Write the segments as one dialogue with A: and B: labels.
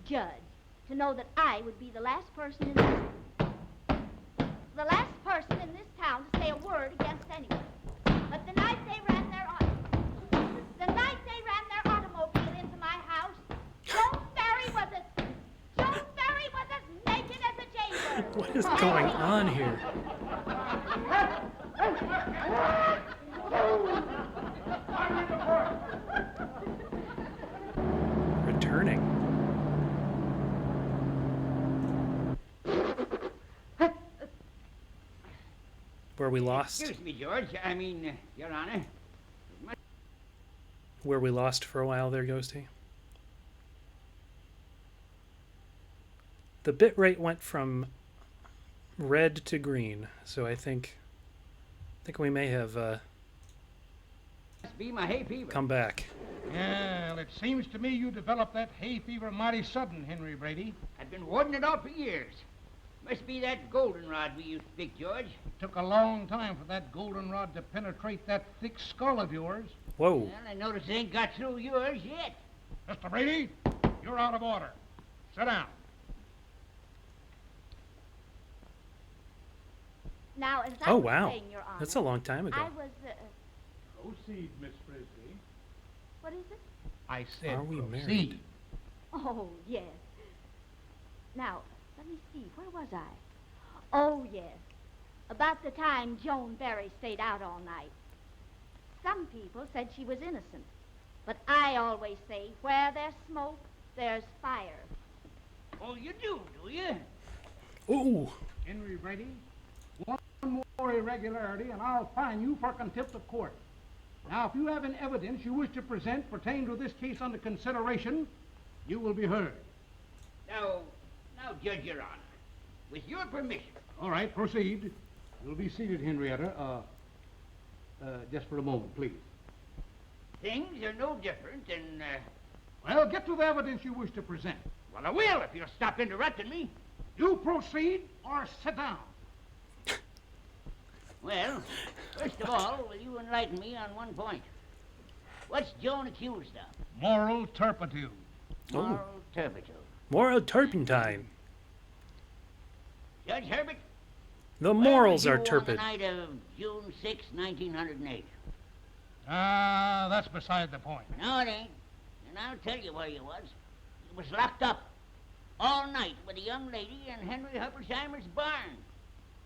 A: judge to know that I would be the last person in this town to say a word against anyone. But the night they ran their automobile into my house, Joan Ferry was as naked as a jaybird.
B: What is going on here? Returning. Where we lost.
C: Excuse me, George. Your Honor.
B: Where we lost for a while there, Ghosty. The bit rate went from red to green, so I think we may have
C: Must be my hay fever.
B: come back.
D: Well, it seems to me you developed that hay fever mighty sudden, Henry Brady.
C: I've been warding it off for years. Must be that goldenrod we used to pick, George.
D: It took a long time for that goldenrod to penetrate that thick skull of yours.
B: Whoa.
C: Well, I notice it ain't got through yours yet.
D: Mr. Brady, you're out of order. Sit down.
A: Now, as I
B: Oh,
A: was
B: wow.
A: saying, Your Honor,
B: That's a long time ago.
A: I was,
D: Proceed, Miss Frisbee.
A: what is it?
D: I said
B: Are we
D: proceed.
B: married?
A: Oh, yes. Now, let me see, where was I? Oh, yes. About the time Joan Berry stayed out all night. Some people said she was innocent. But I always say, where there's smoke, there's fire.
C: Oh, you do you?
B: Ooh.
D: Henry Brady, one more irregularity and I'll fine you for contempt of court. Now, if you have any evidence you wish to present pertaining to this case under consideration, you will be heard.
C: Now, Judge, Your Honor, with your permission.
D: All right, proceed. You'll be seated, Henrietta. Just for a moment, please.
C: Things are no different than,
D: Well, get to the evidence you wish to present.
C: well, I will if you'll stop interrupting me.
D: You proceed or sit down.
C: Well, first of all, will you enlighten me on one point? What's Joan accused of?
D: Moral turpitude.
B: Oh.
C: Moral turpitude.
B: Moral turpentine.
C: Judge Herbert?
B: The
C: where
B: morals
C: were
B: are
C: you
B: turpid.
C: on the night of June 6, 1908.
D: That's beside the point.
C: No, it ain't. And I'll tell you where you was. You was locked up all night with a young lady in Henry Huppersheimer's barn.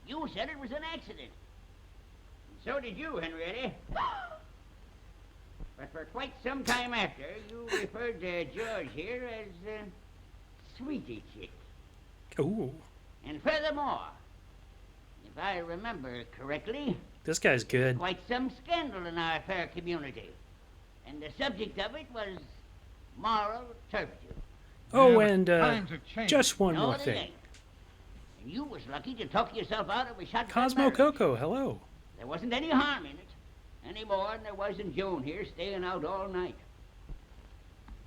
C: You said it was an accident. And so did you, Henrietta. But for quite some time after, you referred to George here as, Sweetie Chick.
B: Ooh.
C: And furthermore, if I remember correctly,
B: This guy's good.
C: quite some scandal in our fair community. And the subject of it was moral turpitude.
B: Oh,
D: but
B: and
D: times have changed.
B: just one
C: No,
B: more
C: it
B: thing.
C: ain't. And you was lucky to talk yourself out of a shotgun
B: Cosmo
C: marriage.
B: Coco, hello.
C: There wasn't any harm in it, any more than there was in Joan here staying out all night.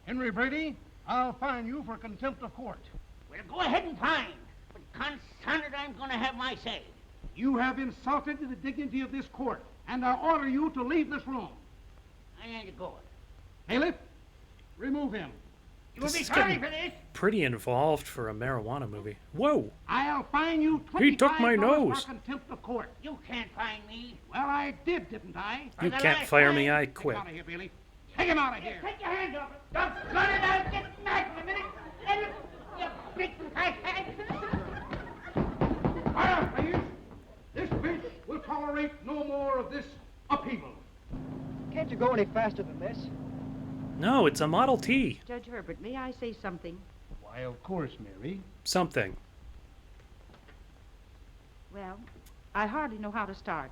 D: Henry Brady, I'll fine you for contempt of court.
C: Well, go ahead and fine. But confound it, I'm going to have my say.
D: You have insulted the dignity of this court, and I order you to leave this room.
C: I ain't going.
D: Bailiff, remove him.
C: You will
B: This
C: be
B: is
C: sorry
B: getting
C: for this.
B: pretty involved for a marijuana movie. Whoa.
D: I'll fine you
B: He took my
D: $25
B: nose.
D: for contempt of court.
C: You can't find me.
D: Well, I did, didn't I?
C: For
B: You
C: the
B: can't
C: last
B: fire
C: time.
B: me, I
D: Take him
B: quit.
D: out of here, Bailey. Take him out of here.
C: Take your hands off it. Don't let it out. Get back for a minute. Let it, you big fat head.
D: Fire, please. This bench will tolerate no more of this upheaval.
E: Can't you go any faster than this?
B: No, it's a Model T.
F: Judge Herbert, may I say something?
D: Why, of course, Mary.
B: Something.
F: Well, I hardly know how to start.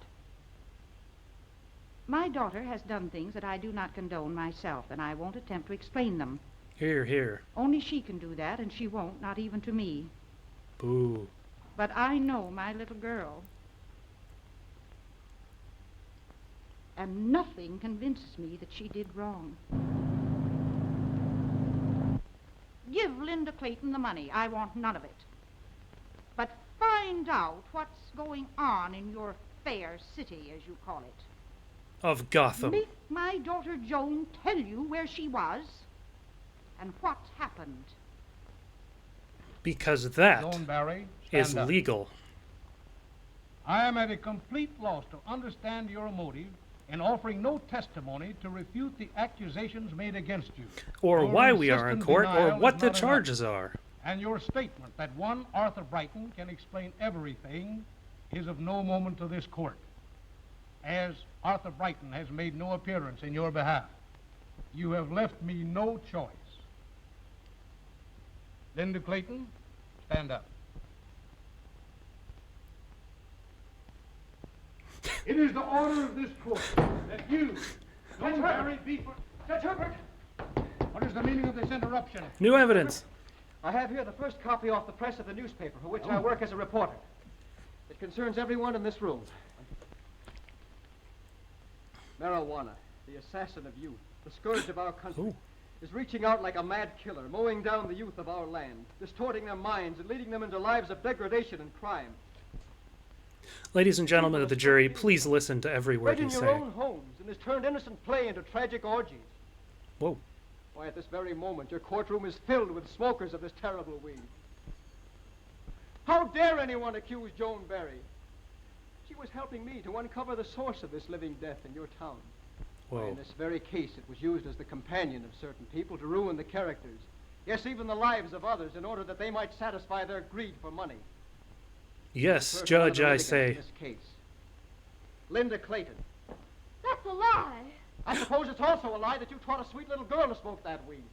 F: My daughter has done things that I do not condone myself, and I won't attempt to explain them.
B: Here, here.
F: Only she can do that, and she won't, not even to me.
B: Boo.
F: But I know my little girl. And nothing convinces me that she did wrong. Give Linda Clayton the money. I want none of it. But find out what's going on in your fair city, as you call it.
B: Of Gotham.
F: Make my daughter Joan tell you where she was and what happened.
B: because that
D: Joan Barry,
B: is
D: stand up.
B: legal.
D: I am at a complete loss to understand your motive in offering no testimony to refute the accusations made against you.
B: Or
D: Your
B: why we are in
D: insistent
B: court, or
D: denial
B: what
D: is
B: the
D: not enough.
B: charges are.
D: And your statement that one Arthur Brighton can explain everything is of no moment to this court, as Arthur Brighton has made no appearance in your behalf. You have left me no choice. Linda Clayton, stand up. It is the order of this court that you, Joan Barry, be for... Judge Herbert! What is the meaning of this interruption?
B: New evidence.
E: I have here the first copy off the press of the newspaper for which I work as a reporter. It concerns everyone in this room. Marijuana, the assassin of youth, the scourge of our country,
B: Ooh.
E: is reaching out like a mad killer, mowing down the youth of our land, distorting their minds and leading them into lives of degradation and crime.
B: Ladies and gentlemen of the jury, please listen to every word
E: Right in
B: he's
E: your
B: saying.
E: own homes, and has turned innocent play into tragic orgies.
B: Whoa.
E: Why, at this very moment, your courtroom is filled with smokers of this terrible weed. How dare anyone accuse Joan Barry? She was helping me to uncover the source of this living death in your town. Why,
B: Whoa.
E: in this very case, it was used as the companion of certain people to ruin the characters, yes, even the lives of others, in order that they might satisfy their greed for money.
B: Yes,
E: First,
B: Judge,
E: one of the
B: I
E: litigants
B: say.
E: in this case, Linda Clayton.
A: That's a lie.
E: I suppose it's also a lie that you taught a sweet little girl to smoke that weed.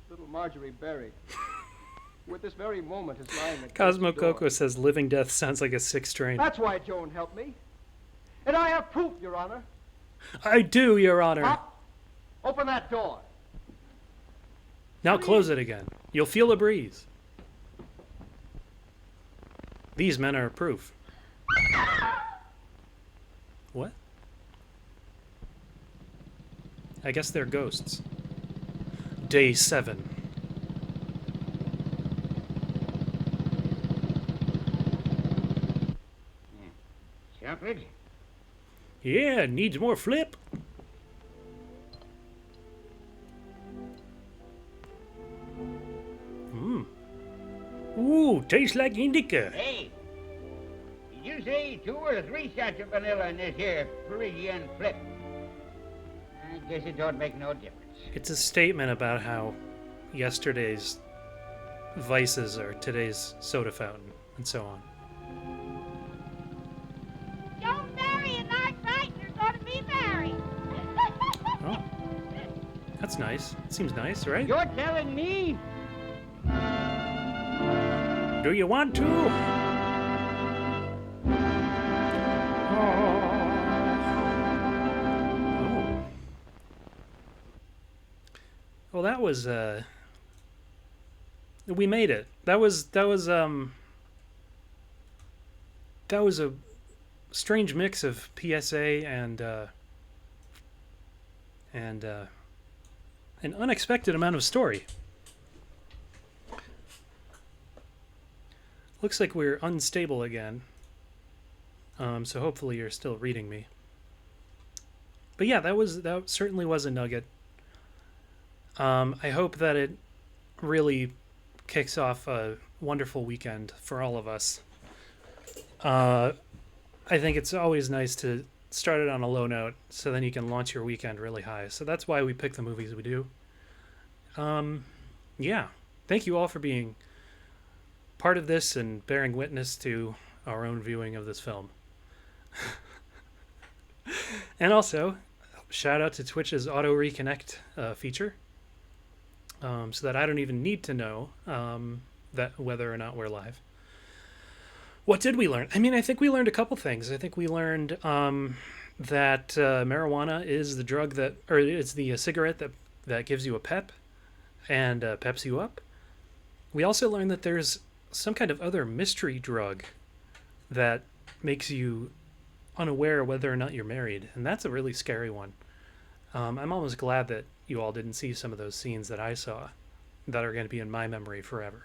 E: Little Marjorie Berry, who at this very moment is lying at
B: Cosmo
E: death's door.
B: Coco says living death sounds like a sixth train.
E: That's why Joan helped me. And I have proof, Your Honor.
B: I do, Your Honor.
E: Up. Open that door.
B: Now close it again. You'll feel a breeze. These men are proof. What? I guess they're ghosts. Day 7.
C: Chocolate?
B: Yeah, needs more flip. Ooh, tastes like indica.
C: Hey, did you say 2 or 3 shots of vanilla in this here Parisian flip? I guess it don't make no difference.
B: It's a statement about how yesterday's vices are today's soda fountain, and so on.
A: Joan Barry and Art Brighton are going to be married.
B: Oh, that's nice. Seems nice, right?
C: You're telling me?
B: Do you want to? Oh. Well, that was we made it. That was a strange mix of PSA and an unexpected amount of story. Looks like we're unstable again. So hopefully you're still reading me. But yeah, that certainly was a nugget. I hope that it really kicks off a wonderful weekend for all of us. I think it's always nice to start it on a low note, so then you can launch your weekend really high. So that's why we pick the movies we do. Yeah, thank you all for being part of this and bearing witness to our own viewing of this film. And also, shout out to Twitch's Auto Reconnect feature, so that I don't even need to know that whether or not we're live. What did we learn? I mean, I think we learned a couple things. I think we learned that marijuana is the drug that, or it's the cigarette that gives you a pep and peps you up. We also learned that there's some kind of other mystery drug that makes you unaware whether or not you're married, and that's a really scary one. I'm almost glad that you all didn't see some of those scenes that I saw that are going to be in my memory forever.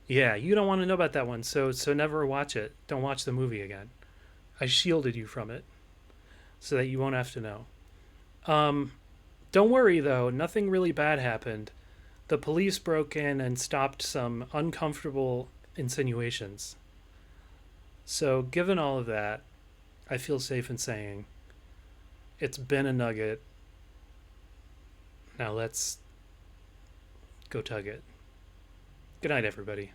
B: Yeah, you don't want to know about that one, so never watch it. Don't watch the movie again. I shielded you from it so that you won't have to know. Don't worry, though. Nothing really bad happened. the police broke in and stopped some uncomfortable insinuations. So, given all of that, I feel safe in saying it's been a nugget. Now let's go tug it. Good night, everybody.